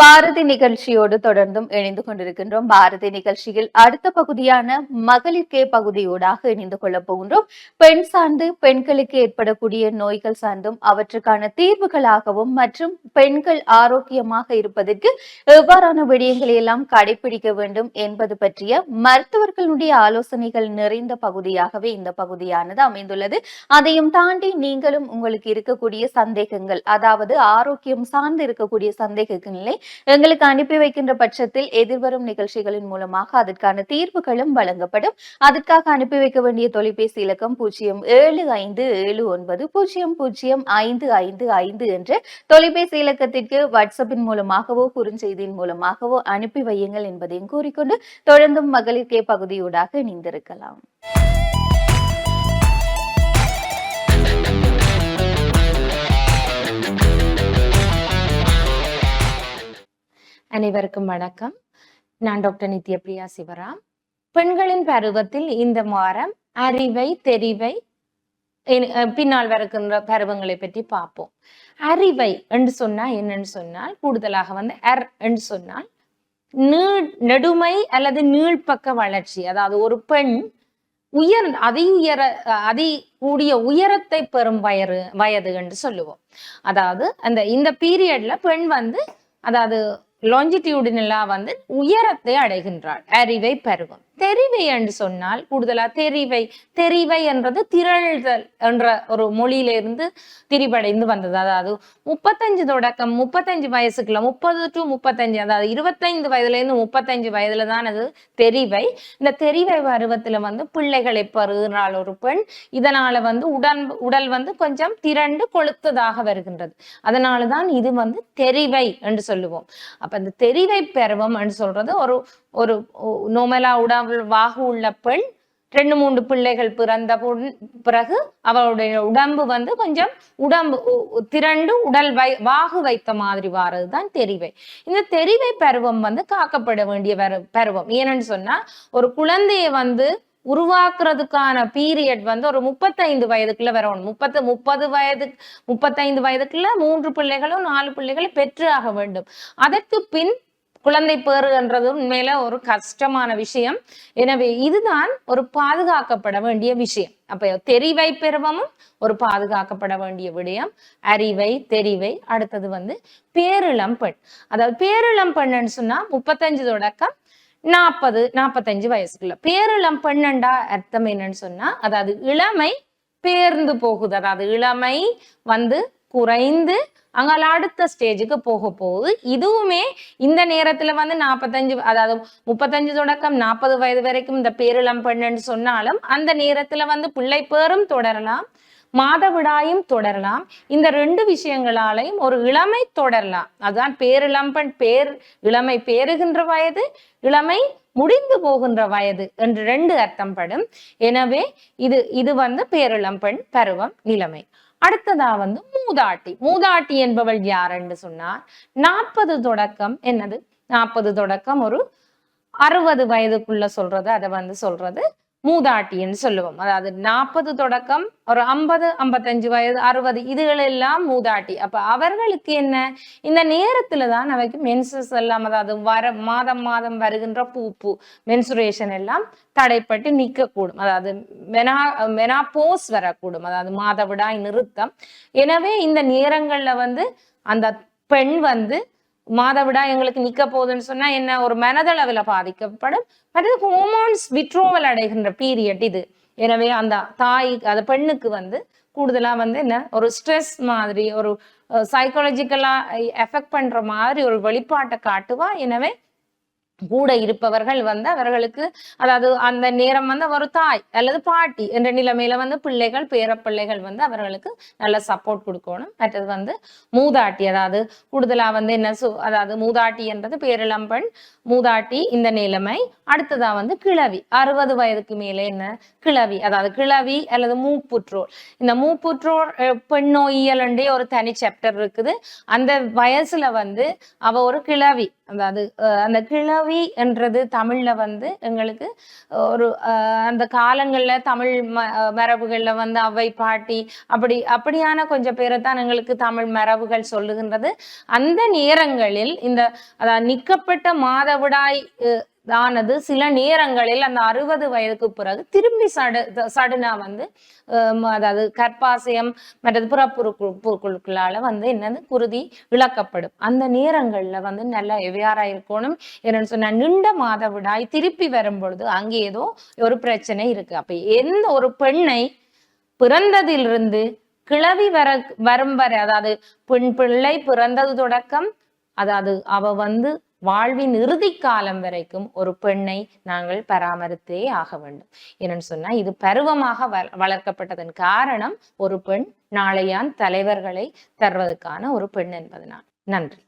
பாரதி நிகழ்ச்சியோடு தொடர்ந்தும் இணைந்து கொண்டிருக்கின்றோம். பாரதி நிகழ்ச்சியில் அடுத்த பகுதியான மகளிர்கே பகுதியோடாக இணைந்து கொள்ளப் போகின்றோம். பெண் சார்ந்து பெண்களுக்கு ஏற்படக்கூடிய நோய்கள் சார்ந்தும் அவற்றுக்கான தீர்வுகளாகவும் மற்றும் பெண்கள் ஆரோக்கியமாக இருப்பதற்கு எவ்வாறான விடயங்களை எல்லாம் கடைபிடிக்க வேண்டும் என்பது பற்றிய மருத்துவர்களுடைய ஆலோசனைகள் நிறைந்த பகுதியாகவே இந்த பகுதியானது அமைந்துள்ளது. அதையும் தாண்டி நீங்களும் உங்களுக்கு இருக்கக்கூடிய சந்தேகங்கள், அதாவது ஆரோக்கியம் சார்ந்து இருக்கக்கூடிய சந்தேகங்களை எங்களுக்கு அனுப்பி வைக்கின்ற பட்சத்தில் எதிர்வரும் நிகழ்ச்சிகளின் மூலமாக அதற்கான தீர்வுகளும் வழங்கப்படும். அதற்காக அனுப்பி வைக்க வேண்டிய தொலைபேசி இலக்கம் 0757005555 என்ற தொலைபேசி இலக்கத்திற்கு வாட்ஸ்அப்பின் மூலமாகவோ குறுஞ்செய்தியின் மூலமாகவோ அனுப்பி வையுங்கள் என்பதையும் கூறிக்கொண்டு தொடர்ந்தும் மகளிர் கே பகுதியூடாக இணைந்திருக்கலாம். அனைவருக்கும் வணக்கம். நான் டாக்டர் நித்யபிரியா சிவராம். பெண்களின் பருவத்தில் இந்த வாரம் அறிவை தெரிவை பின்னால் வருகின்ற பருவங்களை பற்றி பார்ப்போம். அறிவை என்று சொன்னா என்னன்னு சொன்னால், கூடுதலாக என்று சொன்னால் நெடுமை அல்லது நீள்பக்க வளர்ச்சி. அதாவது ஒரு பெண் அதி கூடிய உயரத்தை பெறும் வயது என்று சொல்லுவோம். அதாவது இந்த பீரியட்ல பெண் அதாவது லாஞ்சிடியூடினலா உயரத்தை அடைகின்றாள். அறிவை பருவம். தெரிவை என்று சொன்னால் கூடுதலா தெரிவை என்றது திரள்தல் என்ற ஒரு மொழியிலிருந்து திரிபடைந்து வந்தது. அதாவது 35 தொடக்கம் 35 வயசுக்குள்ள 30 to 35, அதாவது 25 வயதுல இருந்து 35 வயதுல தான் அது தெரிவை. இந்த தெரிவை பருவத்துல பிள்ளைகளை பெறுகிறாள் ஒரு பெண். இதனால உடல் கொஞ்சம் திரண்டு கொளுத்ததாக வருகின்றது. அதனாலதான் இது தெரிவை என்று சொல்லுவோம். அப்ப இந்த தெரிவை பருவம் என்று சொல்றது ஒரு நோமலா வாகு உள்ள பெண் 2-3 பிள்ளைகள் பிறந்த பிறகு அவளுடைய உடம்பு கொஞ்சம் திரண்டு வாகு வைத்த மாதிரி வாரதுதான் தெரிவை. இந்த தெரிவை பருவம் காக்கப்பட வேண்டிய பருவம். ஏன்னு சொன்னா, ஒரு குழந்தைய உருவாக்குறதுக்கான பீரியட் ஒரு 35 வயதுக்குள்ள வரணும். 35 வயதுக்குள்ள 3 பிள்ளைகளும் 4 பிள்ளைகளும் பெற்று ஆக வேண்டும். அதற்கு பின் குழந்தை பேறு என்றது உண்மையில ஒரு கஷ்டமான விஷயம். எனவே இதுதான் ஒரு பாதுகாக்கப்பட வேண்டிய விஷயம். அப்ப தெரிவை பருவமும் ஒரு பாதுகாக்கப்பட வேண்டிய விடயம். அறிவை தெரிவை. அடுத்தது பேரிளம் பெண். அதாவது பேரிளம் பெண்ணுன்னு சொன்னா 35 தொடக்கம் 40-45 வயசுக்குள்ள. பேரிளம் பெண்ணண்டா அர்த்தம் என்னன்னு சொன்னா, அதாவது இளமை பேர்ந்து போகுது. அதாவது இளமை குறைந்து அங்கால அடுத்த ஸ்டேஜுக்கு போகுது. இதுவுமே இந்த நேரத்துல 45, அதாவது 35 தொடக்கம் 40 வயது வரைக்கும் இந்த பேரிளம் பெண்ணுன்னு சொன்னாலும், அந்த நேரத்துல பிள்ளை பேரும் தொடரலாம், மாதவிடாயும் தொடரலாம். இந்த 2 விஷயங்களாலையும் ஒரு இளமை தொடரலாம். அதுதான் பேரிளம் பெண். இளமை பேறுகின்ற வயது, இளமை முடிந்து போகின்ற வயது என்று 2 அர்த்தம் படும். எனவே இது பேரிளம் பெண் பருவம் நிலைமை. அடுத்ததா மூதாட்டி. மூதாட்டி என்பவள் யார் என்று சொன்னார், 40 தொடக்கம் 40 தொடக்கம் ஒரு 60 வயதுக்குள்ள சொல்றது, அதை சொல்றது மூதாட்டின்னு சொல்லுவோம். அதாவது 40 தொடக்கம் ஒரு 50-55 வயது 60 இதுகள் எல்லாம் மூதாட்டி. அப்ப அவர்களுக்கு என்ன, இந்த நேரத்துலதான் அவைக்கு மென்சஸ் எல்லாம், அதாவது மாதம் வருகின்ற பூ மென்சுரேஷன் எல்லாம் தடைப்பட்டு நிற்கக்கூடும். அதாவது மெனாபோஸ் வரக்கூடும், அதாவது மாதவிடாய் நிறுத்தம். எனவே இந்த நேரங்கள்ல அந்த பெண் மாதவிடா எங்களுக்கு நிக்க போகுதுன்னு சொன்னா என்ன, ஒரு மனதளவுல பாதிக்கப்படும். மற்றது ஹோமோன்ஸ் விட்ரோவல் அடைகின்ற பீரியட் இது. எனவே அந்த அந்த பெண்ணுக்கு கூடுதலா என்ன, ஒரு ஸ்ட்ரெஸ் மாதிரி, ஒரு சைக்காலஜிக்கலா எஃபெக்ட் பண்ற மாதிரி ஒரு வெளிப்பாட்டை காட்டுவா. எனவே கூட இருப்பவர்கள் அவர்களுக்கு, அதாவது அந்த நேரம் ஒரு தாய் அல்லது பாட்டி என்ற நிலைமையில பிள்ளைகள் பேரப்பிள்ளைகள் அவர்களுக்கு நல்ல சப்போர்ட் கொடுக்கணும். மற்றது மூதாட்டி, அதாவது கூடுதலா என்ன, அதாவது மூதாட்டி என்றது பேரிளம்பெண் மூதாட்டி இந்த நிலைமை. அடுத்ததா கிழவி. 60 வயதுக்கு மேலே என்ன கிழவி, அதாவது கிழவி அல்லது மூப்புற்றோர். இந்த மூப்புற்றோர் பெண்ணோயியல் ஒரு தனி சாப்டர் இருக்குது. அந்த வயசுல அவ ஒரு கிழவி. அதாவது அந்த கிழவி கிளவி என்றது தமிழ்ல எங்களுக்கு ஒரு அந்த காலங்கள்ல தமிழ் மரபுகள்ல அவை பாட்டி அப்படியான கொஞ்சம் பேரை தான் எங்களுக்கு தமிழ் மரபுகள் சொல்லுகின்றது. அந்த நேரங்களில் இந்த நிக்கப்பட்ட மாதவிடாய் தானது சில நேரங்களில் அந்த 60 வயதுக்கு பிறகு திரும்பி சடுனா அதாவது கற்பாசயம் மற்றது புறப்புறுக்குள்ளால என்னது குருதி இழக்கப்படும். அந்த நேரங்கள்ல நல்லா எவ்வாறா இருக்கணும் என்னன்னு சொன்னா, நீண்ட மாதவிடாய் திருப்பி வரும் பொழுது அங்கே ஏதோ ஒரு பிரச்சனை இருக்கு. அப்ப எந்த ஒரு பெண்ணை பிறந்ததிலிருந்து கிளவி வரும் வரை, அதாவது பெண் பிள்ளை பிறந்தது தொடக்கம், அதாவது அவ வாழ்வின் இறுதி காலம் வரைக்கும் ஒரு பெண்ணை நாங்கள் பராமரித்தே ஆக வேண்டும். என்னன்னு சொன்னா, இது பருவமாக வளர்க்கப்பட்டதன் காரணம் ஒரு பெண் நாளையான் தலைவர்களை தருவதற்கான ஒரு பெண் என்பதனால். நன்றி.